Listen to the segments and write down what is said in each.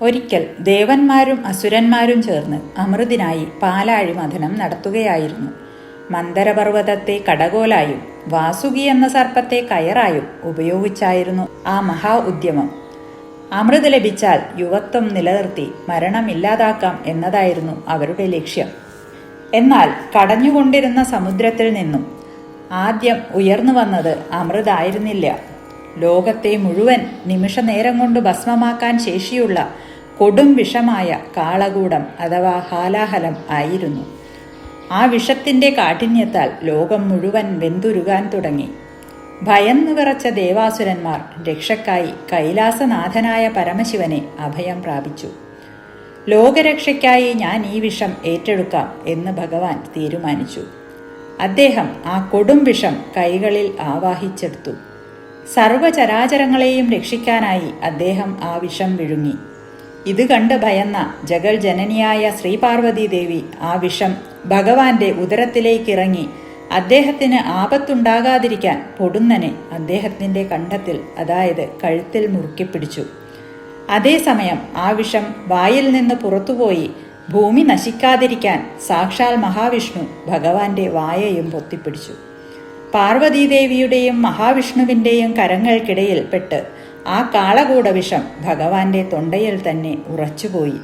ഒരിക്കൽ ദേവന്മാരും അസുരന്മാരും ചേർന്ന് അമൃതിനായി പാലാഴി മഥനം നടത്തുകയായിരുന്നു. മന്ദരപർവ്വതത്തെ കടകോലായും വാസുകി എന്ന സർപ്പത്തെ കയറായും ഉപയോഗിച്ചായിരുന്നു ആ മഹാ ഉദ്യമം. അമൃത് ലഭിച്ചാൽ യുവത്വം നിലനിർത്തി മരണമില്ലാതാക്കാം എന്നതായിരുന്നു അവരുടെ ലക്ഷ്യം. എന്നാൽ കടഞ്ഞുകൊണ്ടിരുന്ന സമുദ്രത്തിൽ നിന്നും ആദ്യം ഉയർന്നു വന്നത് അമൃതായിരുന്നില്ല. ലോകത്തെ മുഴുവൻ നിമിഷനേരം കൊണ്ട് ഭസ്മമാക്കാൻ ശേഷിയുള്ള കൊടും വിഷമായ കാളകൂടം അഥവാ ഹാലാഹലം ആയിരുന്നു. ആ വിഷത്തിൻ്റെ കാഠിന്യത്താൽ ലോകം മുഴുവൻ വെന്തുരുകാൻ തുടങ്ങി. ഭയന്നു വിറച്ച ദേവാസുരന്മാർ രക്ഷക്കായി കൈലാസനാഥനായ പരമശിവനെ അഭയം പ്രാപിച്ചു. ലോകരക്ഷയ്ക്കായി ഞാൻ ഈ വിഷം ഏറ്റെടുക്കാം എന്ന് ഭഗവാൻ തീരുമാനിച്ചു. അദ്ദേഹം ആ കൊടും വിഷം കൈകളിൽ ആവാഹിച്ചെടുത്തു. സർവചരാചരങ്ങളെയും രക്ഷിക്കാനായി അദ്ദേഹം ആ വിഷം വിഴുങ്ങി. ഇത് കണ്ട് ഭയന്ന ജഗൽ ജനനിയായ ശ്രീപാർവതി ദേവി ആ വിഷം ഭഗവാന്റെ ഉദരത്തിലേക്കിറങ്ങി അദ്ദേഹത്തിന് ആപത്തുണ്ടാകാതിരിക്കാൻ പൊടുന്നനെ അദ്ദേഹത്തിൻ്റെ കണ്ഠത്തിൽ, അതായത് കഴുത്തിൽ മുറുക്കിപ്പിടിച്ചു. അതേസമയം ആ വിഷം വായിൽ നിന്ന് പുറത്തുപോയി ഭൂമി നശിക്കാതിരിക്കാൻ സാക്ഷാൽ മഹാവിഷ്ണു ഭഗവാന്റെ വായയും പൊത്തിപ്പിടിച്ചു. പാർവതീദേവിയുടെയും മഹാവിഷ്ണുവിൻ്റെയും കരങ്ങൾക്കിടയിൽ പെട്ട് ആ കാളകൂട വിഷം ഭഗവാന്റെ തൊണ്ടയിൽ തന്നെ ഉറച്ചുപോയി.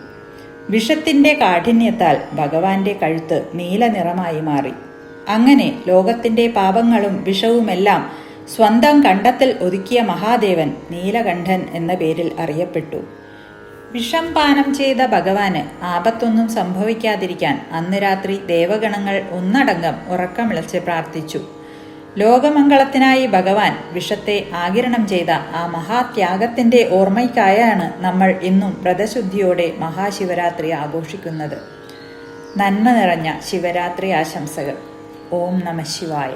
വിഷത്തിൻ്റെ കാഠിന്യത്താൽ ഭഗവാന്റെ കഴുത്ത് നീല നിറമായി മാറി. അങ്ങനെ ലോകത്തിൻ്റെ പാപങ്ങളും വിഷവുമെല്ലാം സ്വന്തം കണ്ഠത്തിൽ ഒതുക്കിയ മഹാദേവൻ നീലകണ്ഠൻ എന്ന പേരിൽ അറിയപ്പെട്ടു. വിഷം പാനം ചെയ്ത ഭഗവാന് ആപത്തൊന്നും സംഭവിക്കാതിരിക്കാൻ അന്ന് രാത്രി ദേവഗണങ്ങൾ ഒന്നടങ്കം ഉറക്കമിളച്ച് പ്രാർത്ഥിച്ചു. ലോകമംഗളത്തിനായി ഭഗവാൻ വിഷത്തെ ആഗിരണം ചെയ്ത ആ മഹാത്യാഗത്തിൻ്റെ ഓർമ്മയ്ക്കായാണ് നമ്മൾ ഇന്നും വ്രതശുദ്ധിയോടെ മഹാശിവരാത്രി ആഘോഷിക്കുന്നത്. നന്മ നിറഞ്ഞ ശിവരാത്രി ആശംസകൾ. ഓം നമഃ ശിവായ.